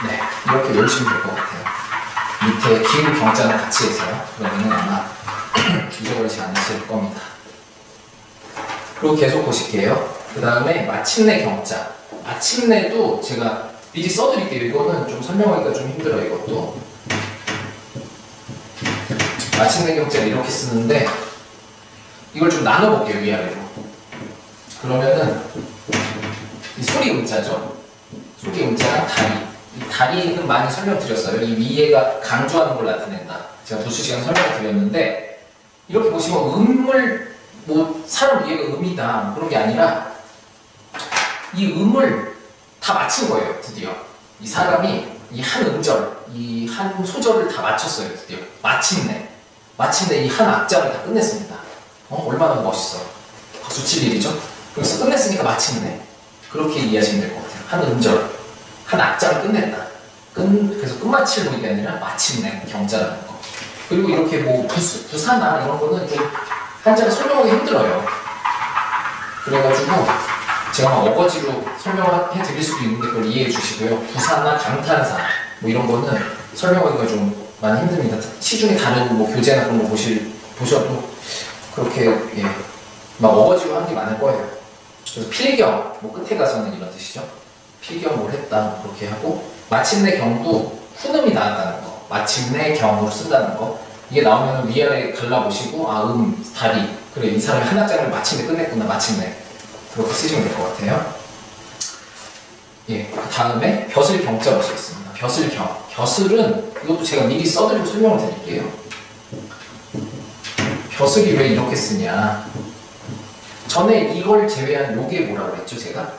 네 이렇게 외우시면 될 것 같아요. 밑에 기울 경자랑 같이 해서요. 그러면 아마 잊어버리지 않으실 겁니다. 그리고 계속 보실게요. 그 다음에 마침내 경자. 마침내도 제가 미리 써드릴게요. 이거는 좀 설명하기가 좀 힘들어요. 이것도 마침내 경자를 이렇게 쓰는데 이걸 좀 나눠볼게요. 위아래로. 그러면은 이 소리 음자죠. 소리 음자랑 다리 이 다리는 많이 설명드렸어요. 이 위에가 강조하는 걸 나타낸다. 제가 두수 시간 설명을 드렸는데, 이렇게 보시면 음을, 뭐, 사람 위에가 음이다. 그런 게 아니라, 이 음을 다 맞춘 거예요, 드디어. 이 사람이 이 한 음절, 이 한 소절을 다 맞췄어요, 드디어. 마침내 이 한 악장을 다 끝냈습니다. 얼마나 멋있어. 박수 칠 일이죠? 그래서 끝냈으니까 마침내. 그렇게 이해하시면 될 것 같아요. 한 음절, 한 악장을 끝냈다. 그래서 끝마칠 뭐 이게 아니라 마침내 경자라는 거. 그리고 이렇게 뭐 부사나 이런 거는 좀 한자를 설명하기 힘들어요. 그래가지고 제가 막 어거지로 설명해 드릴 수도 있는데 그걸 이해해 주시고요. 부사나 감탄사 뭐 이런 거는 설명하기가 좀 많이 힘듭니다. 시중에 다른 뭐 교재나 그런 거 보셔도 그렇게 막 어거지로 하는 게 많을 거예요. 그래서 필경, 뭐 끝에 가서는 이런 뜻이죠. 필경 뭘 했다 그렇게 하고, 마침내 경도 훈음이 나왔다는 거, 마침내 경으로 쓴다는 거. 이게 나오면 위아래 갈라보시고 다리, 그래 이 사람이 한 악장을 마침내 끝냈구나, 마침내. 그렇게 쓰시면 될 것 같아요. 그 다음에 벼슬 경자 보시겠습니다. 벼슬 경. 벼슬은 이것도 제가 미리 써드리고 설명을 드릴게요. 벼슬이 왜 이렇게 쓰냐. 전에 이걸 제외한 요게 뭐라고 했죠, 제가?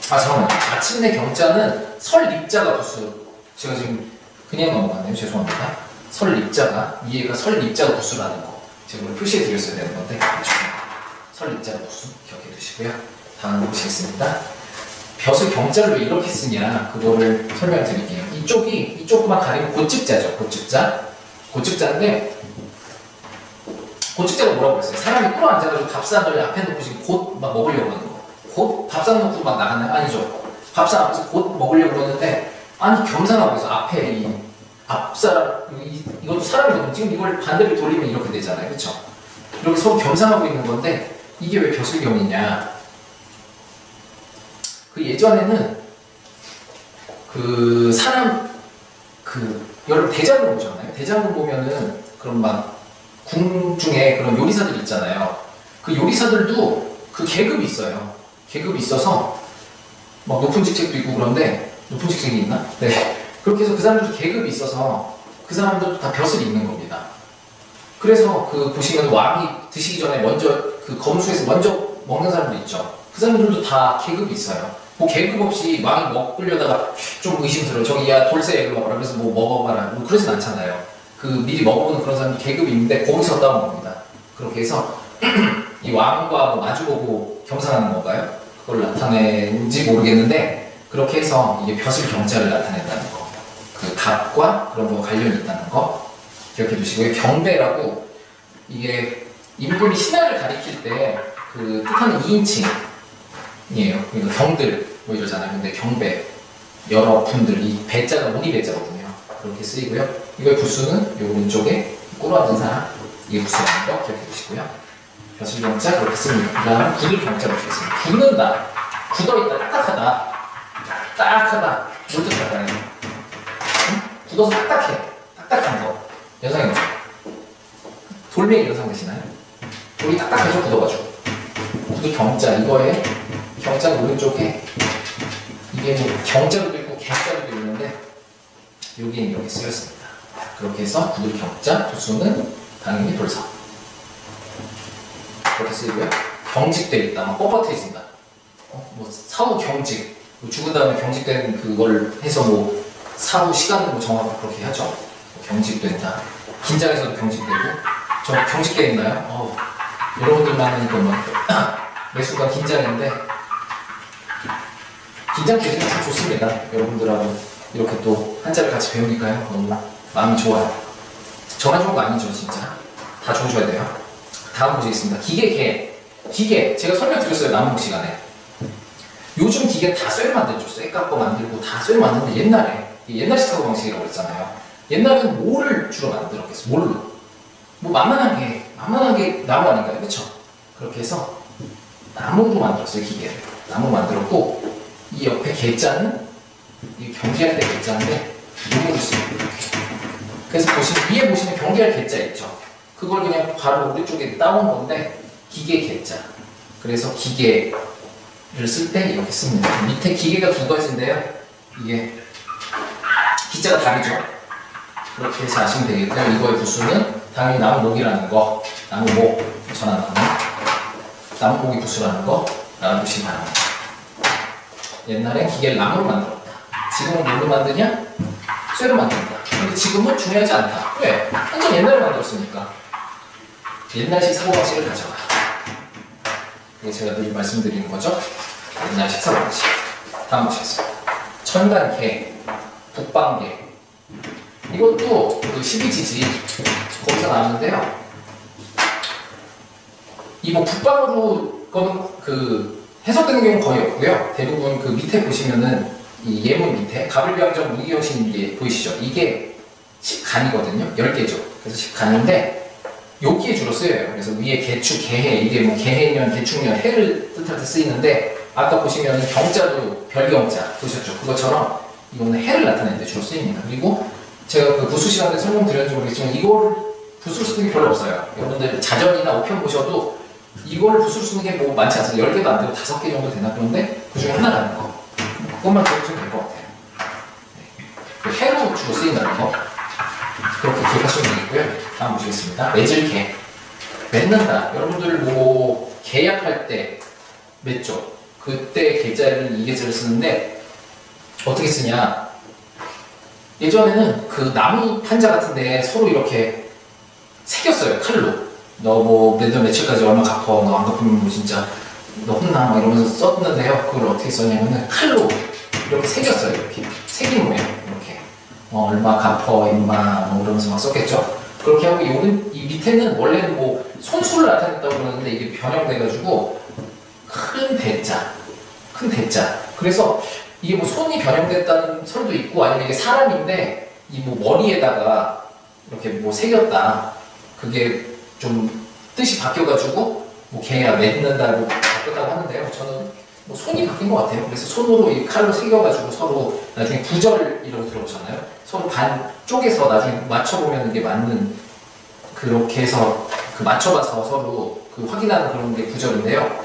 잠깐만요. 마침내 경자는 설립자가 부수. 제가 지금 그냥 넘어갔네요. 죄송합니다. 설립자가, 위에가 설립자가 부수라는 거. 제가 오늘 표시해 드렸어야 되는 건데, 설립자가 부수. 기억해 두시고요. 다음 보시겠습니다. 벼슬 경자를 왜 이렇게 쓰냐, 그거를 설명을 드릴게요. 이쪽만 가리면 고측자죠. 고측자인데, 고측자가 뭐라고 했어요? 사람이 꿇어 앉아가지고 밥상을 앞에 놓고 지금 곧 막 먹으려고 하는 거. 곧 밥상 놓고 막 나가나요? 아니죠. 밥상 앞에서 곧 먹으려고 하는데, 아니, 겸상하고 있어. 앞에 이 앞사람, 이것도 사람이거든요. 지금 이걸 반대로 돌리면 이렇게 되잖아요. 그쵸? 이렇게 서로 겸상하고 있는 건데, 이게 왜 벼슬경이냐. 그 예전에는 여러분 대장금 보셨나요? 대장금 보면은 그런 막 궁중에 그런 요리사들 있잖아요. 그 요리사들도 그 계급이 있어요. 계급이 있어서 막 높은 직책도 있고 그런데, 높은 직책이 있나? 네. 그렇게 해서 그 사람들도 계급이 있어서 그 사람들도 다 벼슬이 있는 겁니다. 그래서 보시면 왕이 드시기 전에 먼저 그 검수에서 먼저 먹는 사람도 있죠. 그 사람들도 다 계급이 있어요. 뭐 계급 없이 왕이 먹으려다가 좀 의심스러워. 저기 야 돌쇠 이리 와봐라. 그래서 뭐 먹어봐라. 뭐 그러진 않잖아요. 미리 먹어보는 그런 사람이 계급이 있는데 거기서 따온 겁니다. 그렇게 해서 이 왕과 뭐 마주보고 겸상하는 건가요? 그걸 나타내는지 모르겠는데, 그렇게 해서 이게 벼슬 경자를 나타낸다는 거. 그 갑과 그런 거 관련이 있다는 거 기억해 두시고요. 경배라고, 이게 임금이 신하를 가리킬 때 그 뜻하는 2인칭이에요. 그러니까 경들 뭐 이러잖아요. 근데 경배, 여러 분들, 이 배자가 운이 배자거든요. 그렇게 쓰이고요. 이거의 부수는 요 오른쪽에 꿇어앉은 사람, 이게 부수라는 거 기억해 두시고요. 벼슬 경자 그렇게 씁니다. 그 다음 굳을 경자 보시겠습니다. 굳는다, 굳어있다, 딱딱하다. 뭘 뜻할까요? 굳어서 딱딱한 거. 연상해보세요. 돌멩이 연상 되시나요? 돌이 딱딱해져, 굳어가지고. 굳을 경자, 이거에 경자 오른쪽에 이게 뭐 경자로도 있고 객자로도 있는데, 여기에 이렇게 쓰였습니다. 그렇게 해서 굳을 경자, 부수는 당연히 돌사. 그렇게 쓰이고요. 경직돼 있다, 막 뻣뻣해진다. 뭐 사후 경직, 뭐 죽은 다음에 경직된 그걸 해서 뭐 사후 시간을 뭐 정하고 그렇게 하죠. 뭐 경직된다. 긴장해서도 경직되고. 저 경직돼 있나요? 여러분들만 하니까 뭐 매 순간 긴장인데, 긴장되시면 참 좋습니다. 여러분들하고 이렇게 또 한자를 같이 배우니까요. 너무 마음이 좋아요. 저만 좋은 거 아니죠, 진짜. 다 좋으셔야 돼요. 다음 보시겠습니다. 기계. 제가 설명드렸어요, 남은 시간에. 요즘 기계는 다 쇠로 만들죠. 쇠 깎고 만들고 다 쇠로 만드는데, 옛날식 사고방식이라고 그랬잖아요. 옛날에는 뭐를 주로 만들었겠어? 뭘로? 뭐 만만하게 나무 아닌가요? 그쵸? 그렇게 해서 나무로 만들었어요, 기계를. 나무로 만들었고, 이 옆에 개자는 이 경계할 때 개자인데 요거를 씁니다. 그래서 위에 보시면 경계할 개자 있죠? 그걸 그냥 바로 우리 쪽에 따온 건데, 기계 개자. 그래서 기계를 쓸 때 이렇게 씁니다. 밑에 기계가 두 가지인데요. 이게 기자가 다르죠. 그렇게 해서 아시면 되겠고요. 이거의 부수는 당연히 나무목이라는 거, 나무목 전하는 나무목이 부수라는 거 알아두시기 바랍니다. 옛날엔 기계를 나무로 만들었다. 지금은 뭘로 만드냐? 쇠로 만든다. 근데 지금은 중요하지 않다. 왜? 완전 옛날에 만들었으니까. 옛날식 사고방식을 가져가. 이게 제가 늘 말씀드리는 거죠. 옛날식 사고방식. 다음 보시겠습니다. 천간계, 북방계. 이것도 그 12지지 거기서 나왔는데요. 이 뭐 북방으로 그 해석되는 경우는 거의 없고요. 대부분 그 밑에 보시면은 이 예문 밑에 가불병정 무기경신 게 보이시죠? 이게 10간이거든요. 10개죠. 그래서 10간인데 여기에 주로 쓰여요. 그래서 위에 개축, 개해, 이게 뭐 개해년, 개축년, 해를 뜻할 때 쓰이는데 아까 보시면은 경자도 별경자 보셨죠? 그것처럼 이거는 해를 나타내는 데 주로 쓰입니다. 그리고 제가 그 부수 시간에 설명드렸는지 모르겠지만 이걸 부수로 쓰는 게 별로 없어요. 여러분들 자전이나 우편 보셔도 이걸 부수로 쓰는 게 뭐 많지 않습니다. 10개도 안 되고 5개 정도 되나? 그런데 그 중에 하나라는 거. 그것만 기억하시면 될 것 같아요. 네. 해로 주로 쓰인다는 거. 그렇게 기억하시면 되겠고요. 다음 보시겠습니다. 맺을개. 맺는다. 여러분들 뭐 계약할 때 맺죠. 그때 계자를 이 계자를 쓰는데 어떻게 쓰냐? 예전에는 그 나무 판자 같은데 서로 이렇게 새겼어요. 칼로. 너 뭐 몇 년 며칠까지 얼마 갚어. 너 안 갚으면 뭐 진짜 너 혼나. 막 이러면서 썼는데요. 그걸 어떻게 썼냐면은 칼로 이렇게 새겼어요. 이렇게 새긴 모양. 이렇게 얼마 갚어 임마 뭐 이러면서 막 썼겠죠. 그렇게 하고 이 밑에는 원래는 뭐 손수를 나타냈다고 그러는데 이게 변형돼가지고 큰 대자. 그래서 이게 뭐 손이 변형됐다는 설도 있고 아니면 이게 사람인데 이 뭐 머리에다가 이렇게 뭐 새겼다. 그게 좀 뜻이 바뀌어가지고 뭐 개야 맺는다고 바뀌었다고 하는데요. 저는 뭐 손이 바뀐 것 같아요. 그래서 손으로 이 칼로 새겨가지고 서로 나중에 구절이라고 들어보잖아요. 서로 반 쪼개서 나중에 맞춰보면 이게 맞는 그렇게 해서 그 맞춰봐서 서로 그 확인하는 그런 게 구절인데요.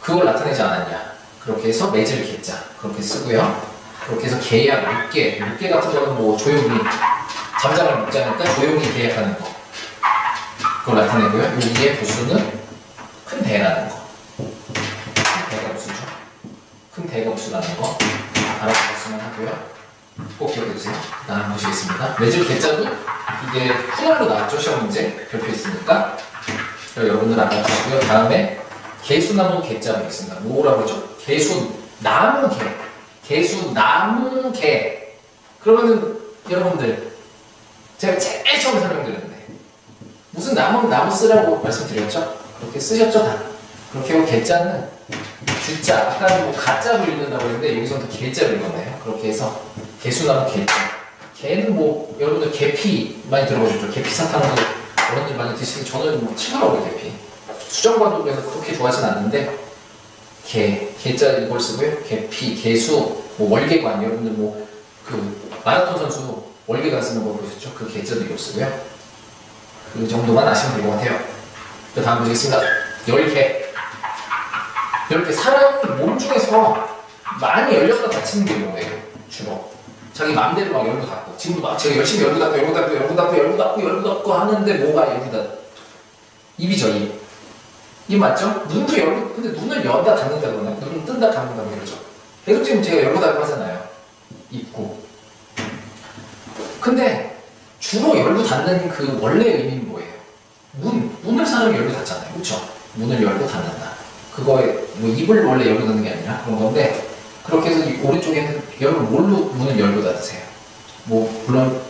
그걸 나타내지 않았냐. 그렇게 해서 맺을 개자 그렇게 쓰고요. 그렇게 해서 계약, 묵계 같은 거는 뭐 조용히 잠잠을 묻지 않으니까 조용히 계약하는 거 그걸 나타내고요. 여기에 부수는 큰 대라는 거. 큰 대가 부수죠. 큰 대가 부수라는 거 알아보셨으면 하고요. 꼭 기억해주세요. 다음 보시겠습니다. 맺을 개자도 이게 훈원으로 나왔죠. 시험 문제 별표 있으니까 여러분들 알아주시고요. 다음에 개수나무 개자 보겠습니다. 뭐라고 그러죠? 개수나무 개. 개수나무 개. 그러면은 여러분들 제가 제일 처음에 설명드렸는데 무슨 나무 쓰라고 말씀드렸죠? 그렇게 쓰셨죠 다. 그렇게 하고 개자는 주자. 아까는 뭐 가자로 읽는다고 했는데 여기서는 또 개자로 읽었네요. 그렇게 해서 개수나무 개자. 개는 뭐 여러분들 계피 많이 들어보셨죠? 계피 사탕도 어른들 많이 드시는 저는 뭐 치더라고요 계피. 수정과도 그래서 그렇게 좋아하진 않는데 개자 이걸 쓰고요. 계피, 개수, 뭐 월계관 여러분들 뭐 그 마라톤 선수 월계관 쓰는 거 보셨죠? 그 개자도 이걸 쓰고요. 그 정도만 아시면 될 것 같아요. 그 다음 보시겠습니다. 10개. 10개. 사람 몸 중에서 많이 열렸다 닫히는 게 뭐예요? 주로. 자기 마음대로 막 열고 닫고. 지금도 막 제가 열심히 열고 닫고 하는데 뭐가 여기다. 입이죠, 입. 입 맞죠? 눈도 열고, 근데 눈을 연다 닫는다 그러나요? 눈을 뜬다 닫는다고 그러죠. 계속 지금 제가 열고 닫고 하잖아요. 입고. 근데 주로 열고 닫는 그 원래 의미는 뭐예요? 문을 사람이 열고 닫잖아요. 그렇죠? 문을 열고 닫는다. 그거에 뭐 입을 원래 열고 닫는 게 아니라 그런 건데 그렇게 해서 이 오른쪽에는 여러분 뭘로 문을 열고 닫으세요? 뭐 물론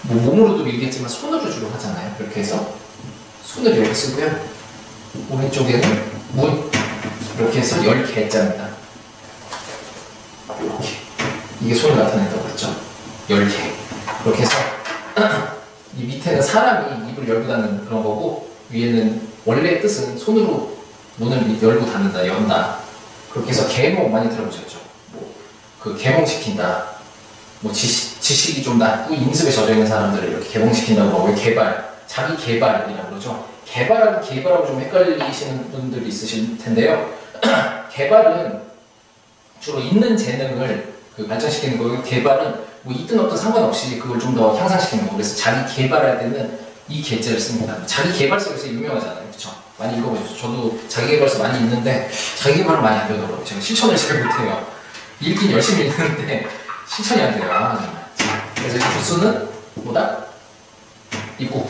뭐 몸으로도 밀겠지만 손으로 주로 하잖아요. 그렇게 해서 손을 이렇게 쓰고요. 오른쪽에는 문 이렇게 해서 10개짜입니다. 이렇게 이게 손을 나타낸다고 그랬죠. 10개 그렇게 해서 이 밑에는 사람이 입을 열고 닫는 그런 거고 위에는 원래 뜻은 손으로 문을 열고 닫는다, 연다. 그렇게 해서 계몽 많이 들어보셨죠. 뭐 그 계몽시킨다. 뭐 지식이 좀 낮고 인습에 젖어 있는 사람들을 이렇게 계몽시킨다고 하고 개발, 자기 개발이라고 그러죠. 개발하고 개발하고 좀 헷갈리시는 분들이 있으실 텐데요. 개발은 주로 있는 재능을 그 발전시키는 거, 개발은 뭐 있든 없든 상관없이 그걸 좀 더 향상시키는 거. 그래서 자기 개발할 때는 이 개자를 씁니다. 자기 개발서 요새 유명하잖아요. 그쵸? 많이 읽어보셨죠? 저도 자기 개발서 많이 읽는데 자기 개발은 많이 안 되더라고요. 제가 실천을 잘 못해요. 읽긴 열심히 읽는데 실천이 안 돼요. 자, 그래서 이 부수는 뭐다? 입구.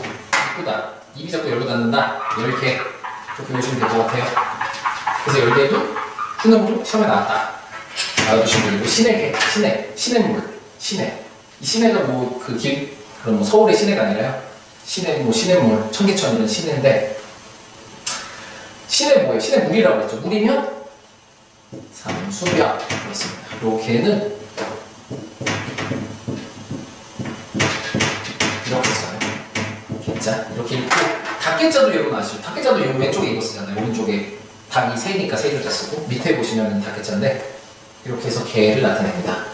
입구다. 입이 자꾸 열고 닫는다. 이렇게 보시면 될 것 같아요. 그래서 열개도 후능으로 시험에 나왔다. 알아두시면 되고, 시내물, 시내. 이 시내가 뭐, 그럼 뭐 서울의 시내가 아니라요. 시내물, 청계천 이런 시내인데, 시내 뭐예요? 시내물이라고 했죠. 물이면 삼수벽. 그렇습니다. 이렇게는 이렇게 써요. 개자. 이렇게 읽고, 닭개자도 여러분 아시죠? 닭개자도 이 왼쪽에 이거 쓰잖아요. 오른쪽에. 닭이 새니까 새조자 쓰고, 밑에 보시면 닭개자인데, 이렇게 해서 개를 나타냅니다.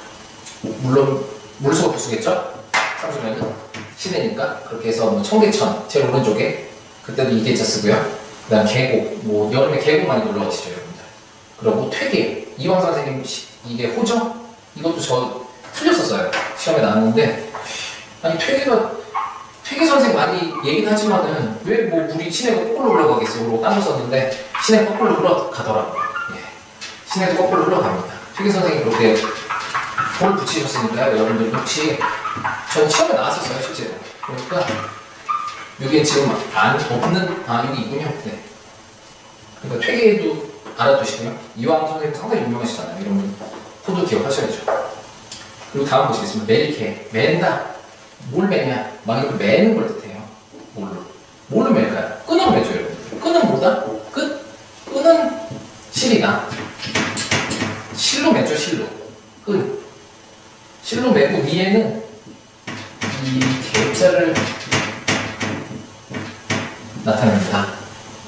물론 물수가 부수겠죠? 삼수면은 시내니까 그렇게 해서 뭐 청계천 제일 오른쪽에 그때도 이 개자 쓰고요. 그다음 계곡 뭐 여름에 계곡 많이 놀러 가시죠 여러분들. 그리고 퇴계 이황 선생님 이게 호죠? 이것도 저 틀렸었어요. 시험에 나왔는데 아니 퇴계 선생 많이 얘기는 하지만은 왜 뭐 물이 시내가 거꾸로 흘러가겠어? 그러고 딴 거 썼는데 시내가 거꾸로 흘러가더라고요. 예. 시내도 거꾸로 흘러갑니다. 퇴계 선생님이 그렇게 돌 붙이셨으니까요. 여러분들 혹시 전 시험에 나왔었어요 실제로. 그러니까 여기에 지금 없는 여기 있군요. 네. 그러니까 퇴계도 알아두시고요. 이황 선생님 상당히 유명하시잖아요. 이런 분 코드 기억하셔야죠. 그리고 다음 보시겠습니다. 멜케 맨다. 뭘 매냐? 막 이렇게 매는 걸 뜻해요. 뭘로 맬까요? 끈으로 매죠 여러분. 끈은 뭐다? 끈은 실이다. 실로 매죠 실로. 실로 매고 위에는 이 개자를 나타냅니다.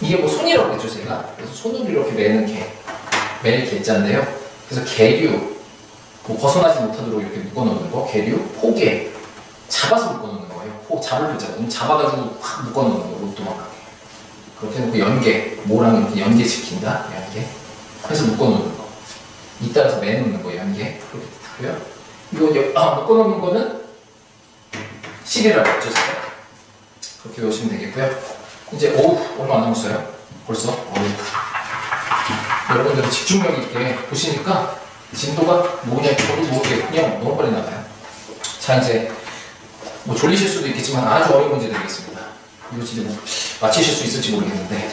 이게 뭐 손이라고 했죠 제가. 그래서 손으로 이렇게 멜 개자인데요. 그래서 계류, 뭐 벗어나지 못하도록 이렇게 묶어놓는 거, 계류, 포개, 잡아서 묶어놓는 거예요. 잡을 보자거든요. 잡아가지고 확 묶어놓는 거, 못 도망가게. 그렇게 해놓고 연계, 모랑 이렇게 연계시킨다. 연계. 해서 묶어놓는 거. 이따라서 매놓는 거, 연계. 그렇게 뜻하고요. 이거 묶어놓는 거는 시계라고 했죠, 제가. 그렇게 외우시면 되겠고요. 이제 얼마 안 남았어요. 벌써. 여러분들은 집중력 있게 보시니까 진도가 뭐냐 저도 모르겠군요. 너무 빨리 나가요. 자 이제 뭐 졸리실 수도 있겠지만 아주 어려운 문제 드리겠습니다. 이거 진짜 뭐 맞히실 수 있을지 모르겠는데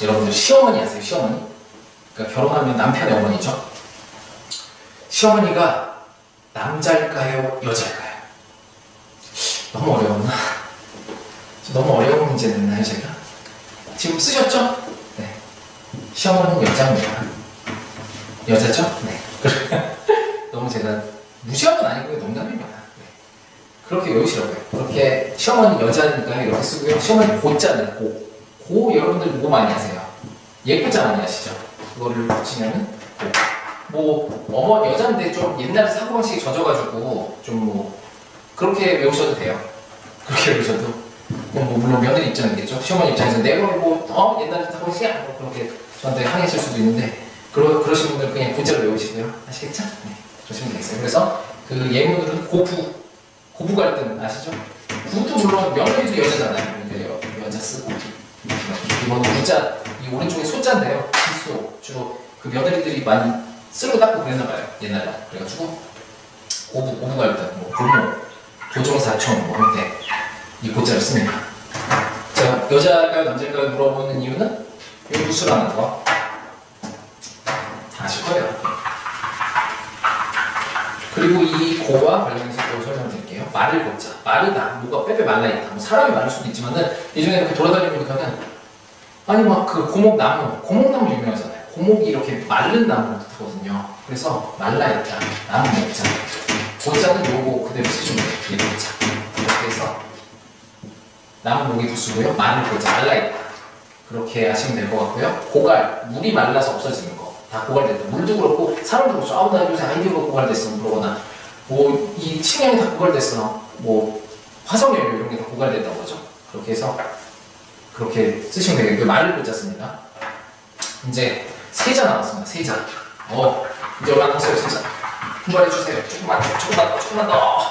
여러분들 시어머니 아세요? 시어머니? 그러니까 결혼하면 남편의 어머니죠. 시어머니가 남자일까요? 여자일까요? 너무 어려웠나? 너무 어려운 문제 냈나요 제가? 지금 쓰셨죠? 네. 시어머니는 여자입니다. 여자죠? 네. 너무 제가 무시한 건 아니고요. 농담입니다. 네. 그렇게 외우시라고요. 그렇게 시어머니 여자니까 이렇게 쓰고요. 시어머니 고자는 고 여러분들 뭐 많이 하세요? 예쁘자 많이 하시죠? 그거를 붙이면은 고. 여자인데 좀 옛날 사고방식이 젖어가지고 좀 뭐 그렇게 외우셔도 돼요. 그렇게 외우셔도 물론 며느리 입장이겠죠. 시어머니 입장에서 내가 옛날에 사고방식이 아니고 그렇게 저한테 항의했을 수도 있는데 그러신 분들은 그냥 고자로 외우시고요. 아시겠죠? 네. 그러시면 되겠어요. 그래서 그 예문들은 고부 갈등 아시죠? 부도 물론 며느리도 여자잖아요. 그러니까 여자 쓰고 이거는 부자 이 오른쪽에 소자인데요. 기소 주로 그 며느리들이 많이 쓰고 닦고 그랬나봐요. 옛날에. 그래가지고 고부 갈등, 불모, 도종사청 이때 이 고자를 씁니다. 자 여자일까요 남자일까요 물어보는 이유는 이 부수라는 거 아실 거예요. 그리고 이 고와 관련해서 또 설명드릴게요. 마를 고자. 마르다. 뭐가 빼빼 말라있다. 뭐 사람이 마를 수도 있지만은 예전에 이렇게 돌아다니니까는 아니 막 그 고목나무 유명하잖아요. 고목이 이렇게 마른 나무를 뜻하거든요. 그래서 말라있다. 나무 먹자. 고자는 요거 그대로 쓰시면 돼요. 이 고자. 이렇게 해서 나무 목이 부수고요. 마를 고자. 말라있다. 그렇게 하시면 될 것 같고요. 고갈. 물이 말라서 없어지는 거. 다 고갈됐다. 물도 그렇고 사람도 그렇죠. 나 요새 아이디어가 고갈됐어. 그러거나 이 식량이 다 고갈됐어. 화석연료 이런 게 다 고갈됐다고 하죠. 그렇게 해서 그렇게 쓰시면 되겠고요. 말을 고자 씁니다. 이제 세자 나왔습니다. 세자. 이제 얼마 안 남았어요 진짜. 분발해주세요. 조금만 더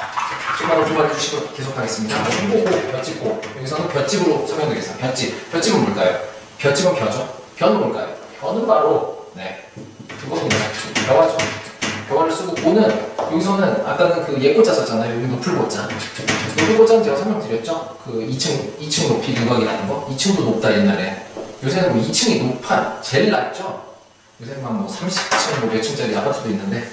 분발해주시고 계속하겠습니다. 원고고, 볏짚고. 여기서는 볏짚으로 설명드리겠습니다. 볏짚. 볏짚은 뭘까요? 볏짚은 벼죠. 벼는 뭘까요? 벼는 바로, 네, 그겁니다. 벼화죠. 벼화를 쓰고, 고는, 여기서는 아까는 그 예고자 썼잖아요. 여기 높을고자. 높을고자는 제가 설명드렸죠? 그 2층 높이 누각이라는 거. 2층도 높다, 옛날에. 요새는 뭐 2층이 높아, 제일 낮죠? 요새는 뭐 30층, 뭐 몇 층짜리 아파트도 있는데,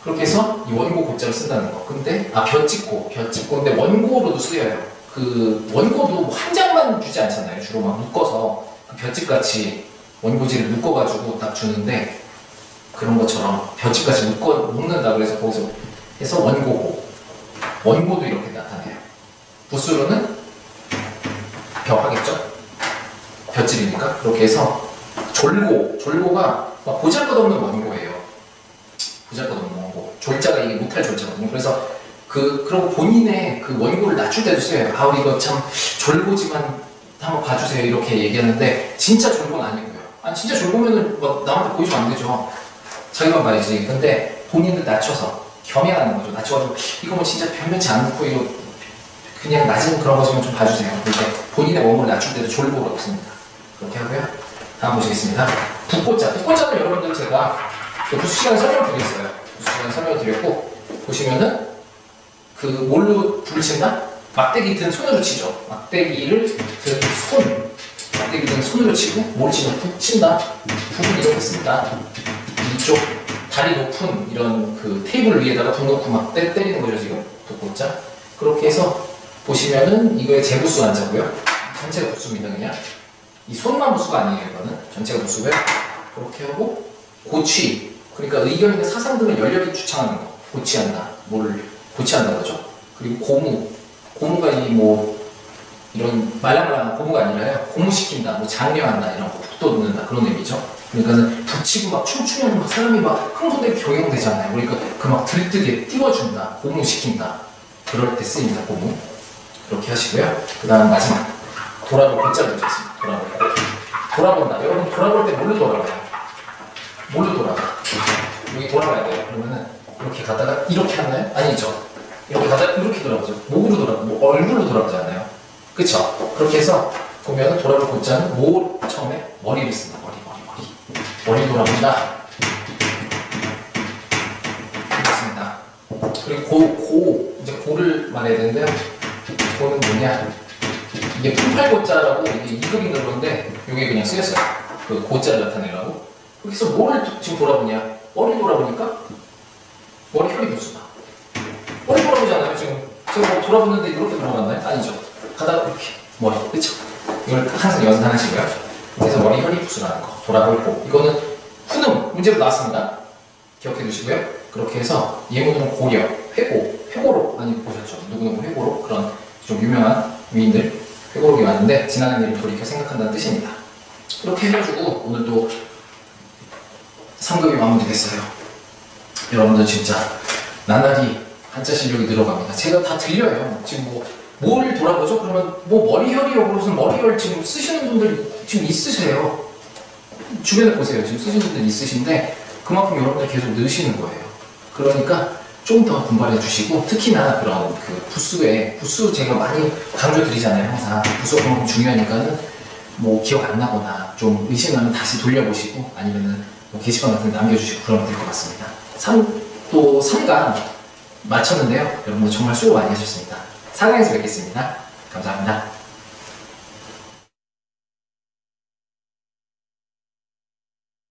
그렇게 해서 이 원고 고자를 쓴다는 거. 근데, 벼찍고인데 원고로도 쓰여요. 그, 원고도 뭐 한 장만 주지 않잖아요. 주로 막 묶어서, 그 벼찍같이 원고지를 묶어가지고 딱 주는데, 그런 것처럼 벼찍같이 묶는다 그래서 거기서 해서 원고고. 원고도 이렇게 나타내요. 부수로는 벼 하겠죠? 벼집이니까. 그렇게 해서 졸고가 막 보잘것없는 원고예요. 보잘것없는 원고. 졸자가 이게 못할 졸자거든요. 그래서 그러고 본인의 그 원고를 낮출 때도 써요. 아, 우리 이거 참 졸고지만 한번 봐주세요. 이렇게 얘기하는데 진짜 졸고는 아니고요. 아니 진짜 졸고면은 막 남한테 보여주면 안 되죠. 자기만 봐야지. 근데 본인을 낮춰서 겸해하는 거죠. 낮춰가지고 이거 뭐 진짜 변변치 않고 이거 그냥 낮은 그런 거지만 좀 봐주세요. 이렇게 본인의 원고를 낮출 때도 졸고라고 씁니다. 그렇게 하고요. 다음 보시겠습니다. 북고자는 여러분들 제가 부수 시간에 설명드렸어요. 부수 시간에 설명드렸고, 보시면은 그 뭘로 불을 친다? 막대기 든 손으로 치죠. 막대기를 든 손으로 치고 뭘 치죠? 북 친다. 북을 이렇게 씁니다. 이쪽 다리 높은 이런 그 테이블 위에다가 북 놓고 막 때리는 거죠 지금. 북고자. 그렇게 해서 보시면은 이거의 제부수 한자고요. 전체가 부수입니다 그냥. 이 손만 부수가 아니에요 이거는. 전체가 부수고요. 그렇게 하고 고취. 그러니까 의견 있는 사상 등을 열렬히 주창하는 거. 고취한다. 뭐를 고취한다 그러죠. 그리고 고무가 이 뭐 이런 말랑말랑한 고무가 아니라요. 고무시킨다. 뭐 장려한다. 이런 거. 북도 넣는다. 그런 의미죠. 그러니까는 붙이고 막 춤추면 막 사람이 막 흥분되게 경영되잖아요. 그러니까 그 막 들뜨게 띄워준다. 고무시킨다. 그럴 때 쓰입니다. 고무. 그렇게 하시고요. 그 다음 마지막 돌아볼 글자를 넣겠습니다. 돌아본다. 여러분 돌아볼 때 뭘로 돌아가요? 여기 돌아가야 돼요. 그러면은 이렇게 가다가 이렇게 하나요? 아니죠. 이렇게 가다가 이렇게 돌아가죠. 목으로 돌아가고 뭐 얼굴로 돌아가지 않나요? 그쵸? 그렇게 해서 보면은 돌아볼 글자는 뭐 처음에 머리를 씁니다. 머리 돌아본다. 그렇습니다. 그리고 이제 고를 말해야 되는데요. 고는 뭐냐? 이게 풍팔고자라고 이게 2급인 그런데 이게 그냥 쓰였어요. 그 고자를 나타내려고. 그래서 뭐를 지금 돌아보냐? 머리 돌아보니까 머리 혈이 부수다. 머리 돌아보잖아요. 지금 제가 뭐 돌아보는데 이렇게 돌아갔나요? 아니죠. 가다가 이렇게 머리, 그쵸? 이걸 항상 연상하시고요. 그래서 머리 혈이 부수라는 거. 돌아볼 고. 이거는 훈음 문제로 나왔습니다. 기억해 두시고요. 그렇게 해서 예문으로는 고려, 회고로 많이 보셨죠? 누구누구 회고로 그런 좀 유명한 위인들 회고록이 왔는데 지나간 일을 돌이켜 생각한다는 뜻입니다. 그렇게 해가지고 오늘 또 3급이 마무리됐어요. 여러분들 진짜 나날이 한자 실력이 늘어갑니다. 제가 다 들려요. 지금 뭘 돌아보죠? 그러면 머리혈이요. 무슨 머리혈 지금 쓰시는 분들 지금 있으세요. 주변에 보세요. 지금 쓰시는 분들 있으신데 그만큼 여러분들 계속 넣으시는 거예요. 그러니까 좀 더 분발해 주시고 특히나 그런 그 부수 제가 많이 강조드리잖아요. 항상 부수가 그만큼 중요하니까는 뭐 기억 안 나거나 좀 의심하면 다시 돌려보시고 아니면은 뭐 게시판 같은 데 남겨주시고 그러면 될 것 같습니다. 3강 마쳤는데요. 여러분들 정말 수고 많이 하셨습니다. 4강에서 뵙겠습니다. 감사합니다.